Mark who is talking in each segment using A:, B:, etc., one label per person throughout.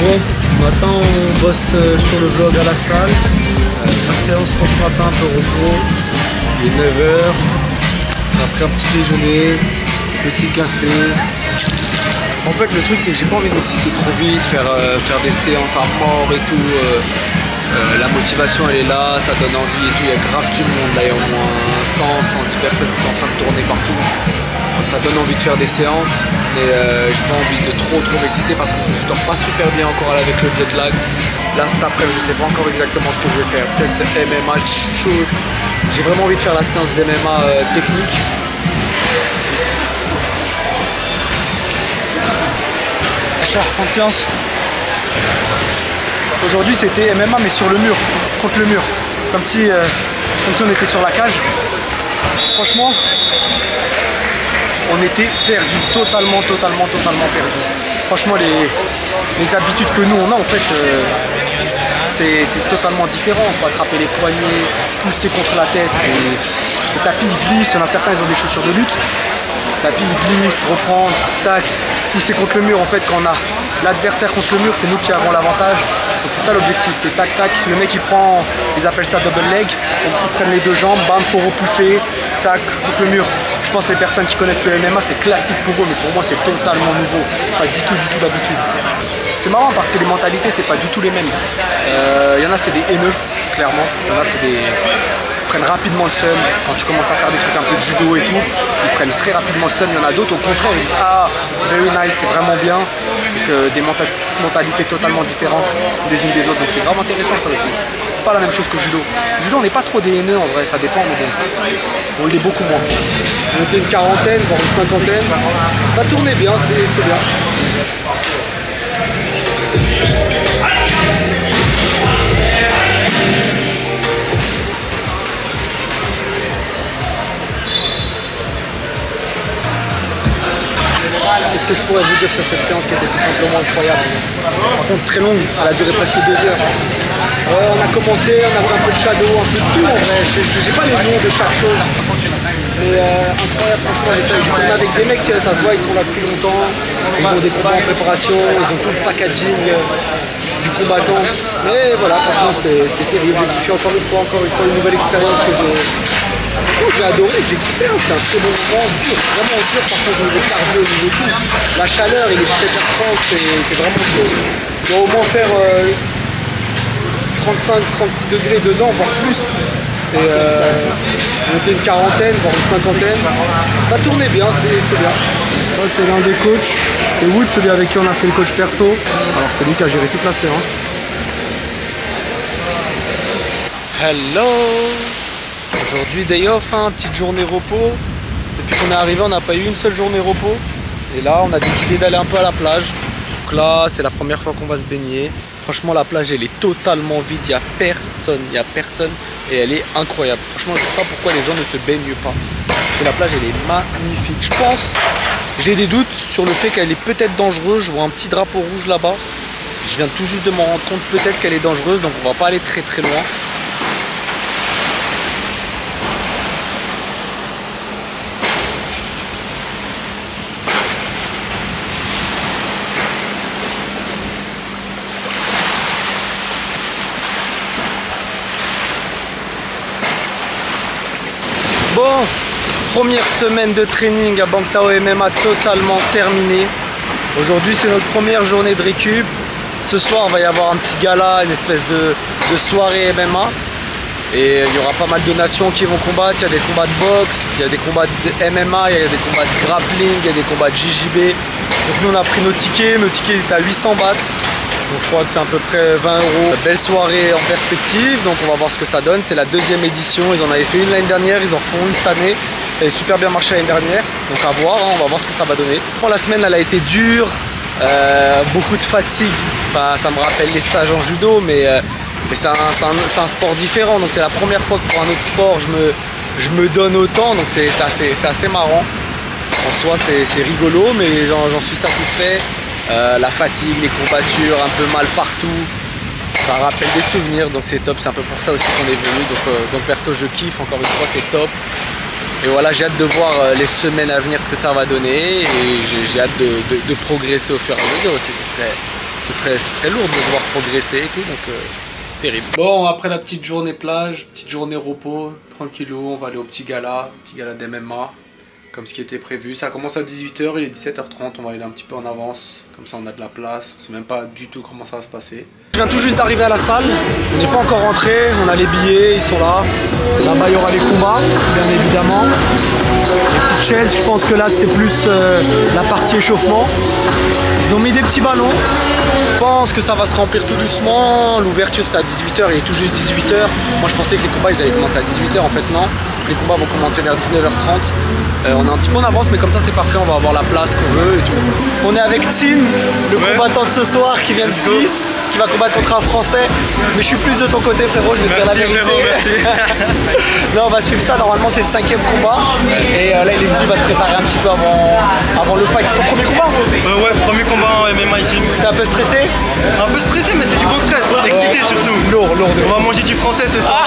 A: Bon, ce matin on bosse sur le vlog à la salle. La séance pour ce matin, un peu repos. Il est 9h. Après un petit déjeuner, petit café. En fait le truc c'est que j'ai pas envie de m'exciter trop vite, faire des séances à mort et tout. La motivation elle est là, ça donne envie et tout. Il y a grave du monde là, il y a au moins 100-110 personnes qui sont en train de tourner partout. Ça donne envie de faire des séances, mais j'ai pas envie de trop m'exciter parce que je dors pas super bien encore avec le jet lag. Là cet après-midi je sais pas encore exactement ce que je vais faire, peut-être MMA chaud. J'ai vraiment envie de faire la séance d'MMA technique. Fin de séance. Aujourd'hui c'était MMA mais sur le mur, contre le mur, comme si on était sur la cage. Franchement, on était perdus, totalement perdus. Franchement, les habitudes que nous on a en fait, c'est totalement différent. On peut attraper les poignets, pousser contre la tête. Le tapis il glisse, il y en a certains ils ont des chaussures de lutte. Le tapis il glisse, reprendre, tac, pousser contre le mur. En fait, quand on a l'adversaire contre le mur, c'est nous qui avons l'avantage. Donc c'est ça l'objectif, c'est tac tac. Le mec il prend, ils appellent ça double leg. Ils prennent les deux jambes, bam, faut repousser, tac, contre le mur. Je pense que les personnes qui connaissent le MMA c'est classique pour eux, mais pour moi c'est totalement nouveau. Pas du tout d'habitude. C'est marrant parce que les mentalités c'est pas du tout les mêmes. Il y en a c'est des haineux, clairement. Il y en a c'est des... Ils prennent rapidement le seum. Quand tu commences à faire des trucs un peu de judo et tout, ils prennent très rapidement le seum. Il y en a d'autres au contraire, ils disent ah very nice, c'est vraiment bien. Donc, des mentalités totalement différentes les unes des autres. Donc c'est vraiment intéressant ça aussi. C'est pas la même chose que le judo. Le judo on n'est pas trop des haineux en vrai, ça dépend mais bon il est beaucoup moins. On était une quarantaine, voire une cinquantaine. Ça tournait bien, c'était bien. Qu'est-ce que je pourrais vous dire sur cette séance qui était tout simplement incroyable. Par contre très longue, elle a duré presque 2 heures. On a commencé, on a fait un peu de shadow, un peu de tout en vrai. Je n'ai pas les noms de chaque chose. Mais incroyable franchement, j'ai tourné avec des mecs, ça se voit, ils sont là depuis longtemps. Ils ont des combats en préparation, ils ont tout le packaging du combattant. Mais voilà, franchement c'était terrible, j'ai kiffé encore une fois une nouvelle expérience que j'ai adoré, j'ai kiffé, hein. C'était un très bon moment, dur, vraiment dur par contre au niveau cardio, au niveau tout. La chaleur, il est 17h30, c'est vraiment chaud. On doit au moins faire 35-36 degrés dedans, voire plus. Et on était une quarantaine, voire une cinquantaine. Ça tournait bien, c'était bien. Ça c'est l'un des coachs, c'est Wood, celui avec qui on a fait le coach perso. Alors c'est lui qui a géré toute la séance. Hello! Aujourd'hui day off, hein, petite journée repos. Depuis qu'on est arrivé on n'a pas eu une seule journée repos. Et là on a décidé d'aller un peu à la plage. Donc là c'est la première fois qu'on va se baigner. Franchement la plage elle est totalement vide, il n'y a personne et elle est incroyable. Franchement je ne sais pas pourquoi les gens ne se baignent pas. Parce que la plage elle est magnifique. Je pense, j'ai des doutes sur le fait qu'elle est peut-être dangereuse. Je vois un petit drapeau rouge là-bas. Je viens tout juste de m'en rendre compte, peut-être qu'elle est dangereuse, donc on va pas aller très loin. Bon, première semaine de training à Bangtao MMA totalement terminée. Aujourd'hui c'est notre première journée de récup. Ce soir il va y avoir un petit gala, une espèce de soirée MMA. Et il y aura pas mal de nations qui vont combattre. Il y a des combats de boxe, il y a des combats de MMA, il y a des combats de grappling, il y a des combats de JJB. Donc nous on a pris nos tickets ils étaient à 800 bahts. Donc je crois que c'est à peu près 20 €. Belle soirée en perspective, donc on va voir ce que ça donne. C'est la deuxième édition, ils en avaient fait une l'année dernière, ils en refont une cette année. Ça avait super bien marché l'année dernière, donc à voir, hein, on va voir ce que ça va donner. Bon, la semaine elle a été dure, beaucoup de fatigue, ça me rappelle les stages en judo, mais c'est un sport différent, donc c'est la première fois que pour un autre sport je me donne autant, donc c'est assez marrant. En soi c'est rigolo, mais j'en suis satisfait. La fatigue, les courbatures, un peu mal partout, ça rappelle des souvenirs, donc c'est top, c'est un peu pour ça aussi qu'on est venu, donc perso je kiffe, encore une fois c'est top. Et voilà, j'ai hâte de voir les semaines à venir ce que ça va donner, et j'ai hâte de progresser au fur et à mesure aussi, ce ce serait lourd de se voir progresser et tout, donc terrible. Bon, après la petite journée plage, petite journée repos, tranquillou, on va aller au petit gala d'MMA, comme ce qui était prévu. Ça commence à 18 h, il est 17 h 30, on va aller un petit peu en avance, comme ça on a de la place, on sait même pas du tout comment ça va se passer. Je viens tout juste d'arriver à la salle, on n'est pas encore rentré, on a les billets, ils sont là. Là-bas il y aura les combats, bien évidemment. Les petites chaises, je pense que là c'est plus la partie échauffement. Ils ont mis des petits ballons, je pense que ça va se remplir tout doucement. L'ouverture c'est à 18 h, il est tout juste 18 h. Moi je pensais que les combats ils allaient commencer à 18 h, en fait non. Les combats vont commencer vers 19 h 30. On est un petit peu en avance, mais comme ça c'est parfait, on va avoir la place qu'on veut et tout. On est avec Tim, le combattant de ce soir qui vient de Suisse, qui va combattre contre un Français. Mais je suis plus de ton côté, frérot, je vais te dire la vérité. Frérot, non, on va suivre ça, normalement c'est le 5e combat. Et là il est venu, il va se préparer un petit peu avant le fight. C'est ton premier combat?
B: Ouais, premier combat en MMA ici.
A: T'es un peu stressé?
B: Un peu stressé, mais c'est du bon stress, excité surtout.
A: Lourd.
B: On va manger du français ce soir.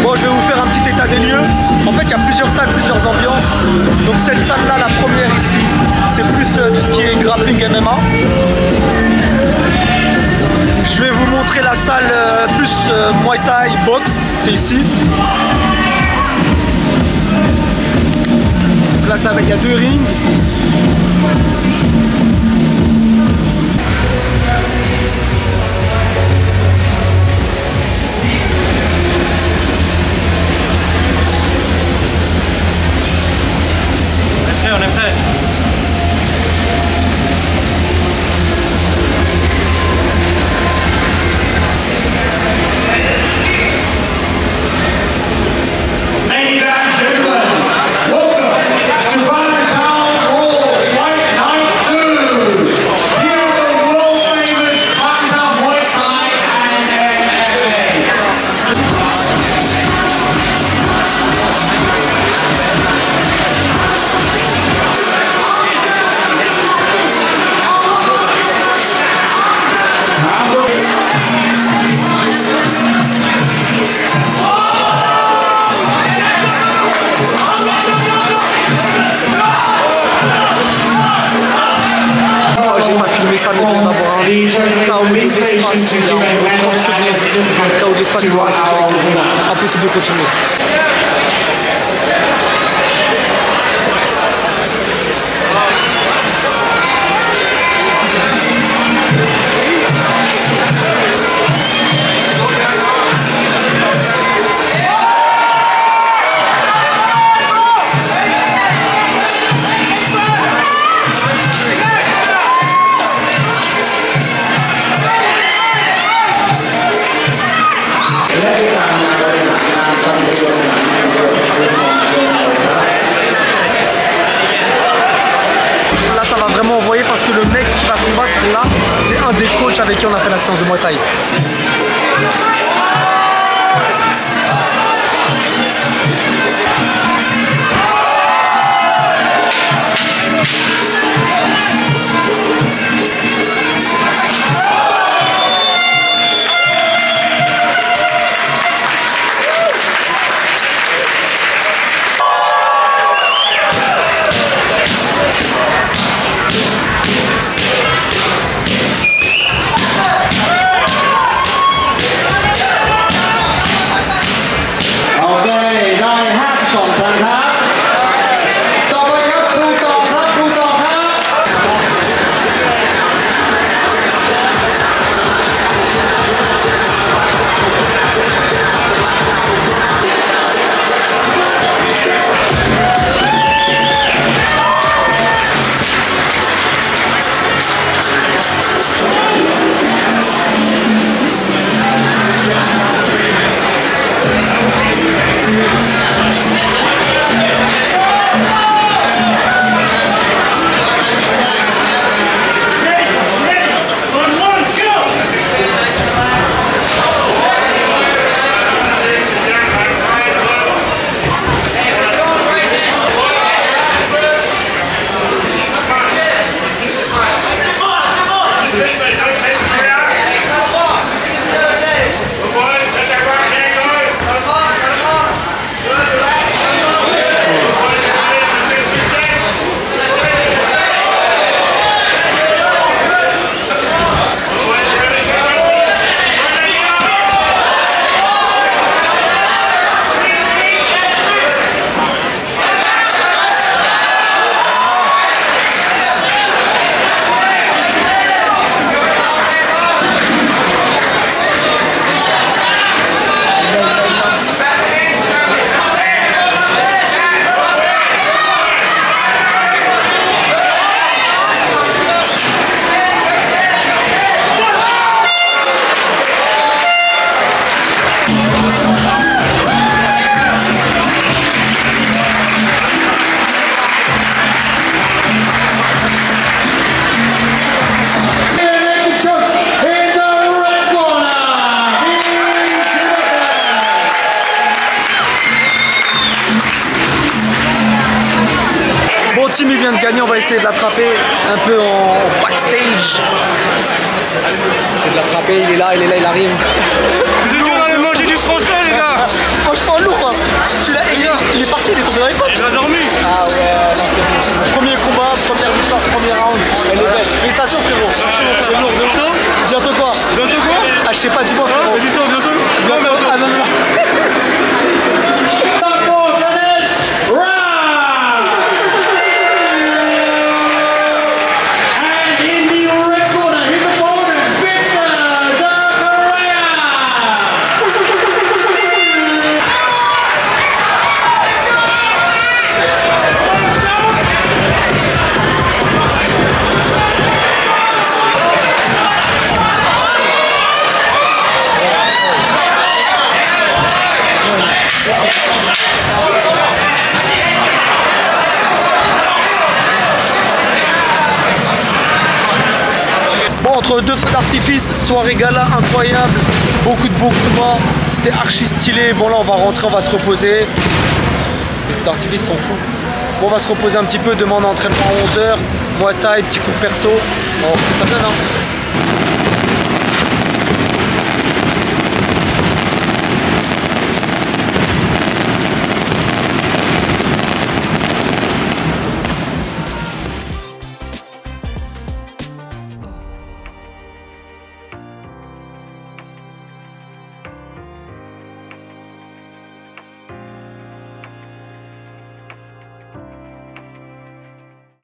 A: Bon, je vais vous faire un petit état des lieux. En fait, il y a plusieurs salles, plusieurs ambiances. Donc cette salle-là, la première ici, c'est plus tout ce qui est grappling MMA. Je vais vous montrer la salle plus Muay Thai boxe, c'est ici. Donc là, il y a 2 rings.
B: On est prêt.
C: Ladies and gentlemen, welcome to Valentine World Fight Night 2. Here are the world famous Bantam Muay Thai and MMA.
A: J'ai pas filmé ça, mais il vient d'avoir un chaos de l'espace. Il y a 30 secondes, un chaos de l'espace, impossible de continuer. Là ça va vraiment envoyer parce que le mec qui va combattre là, c'est un des coachs avec qui on a fait la séance de Muay Thai. vient de gagner, on va essayer de l'attraper un peu en backstage. C'est de l'attraper, il est là, il arrive.
B: Vous êtes dans le manger du français, les gars.
A: Franchement lourd, hein. Il est parti, il est tombé dans les potes.
B: Il a dormi.
A: Ah ouais, non, c'est bon. Premier combat, première victoire, premier round. Elle est belle. Félicitations frérot. C'est lourd, bientôt. Bientôt quoi?
B: Bientôt quoi?
A: Ah je sais pas, dis-moi frérot.
B: Bientôt, bientôt.
A: Bientôt. Ah non, non, non. Bon, entre deux feux d'artifice, soirée gala incroyable, beaucoup de beaux combats, c'était archi stylé. Bon là on va rentrer, on va se reposer. Les feux d'artifice sont fous. Bon, on va se reposer un petit peu, demain on a entraînement à 11 h, Muay Thai, petit coup perso. Bon, ça donne hein.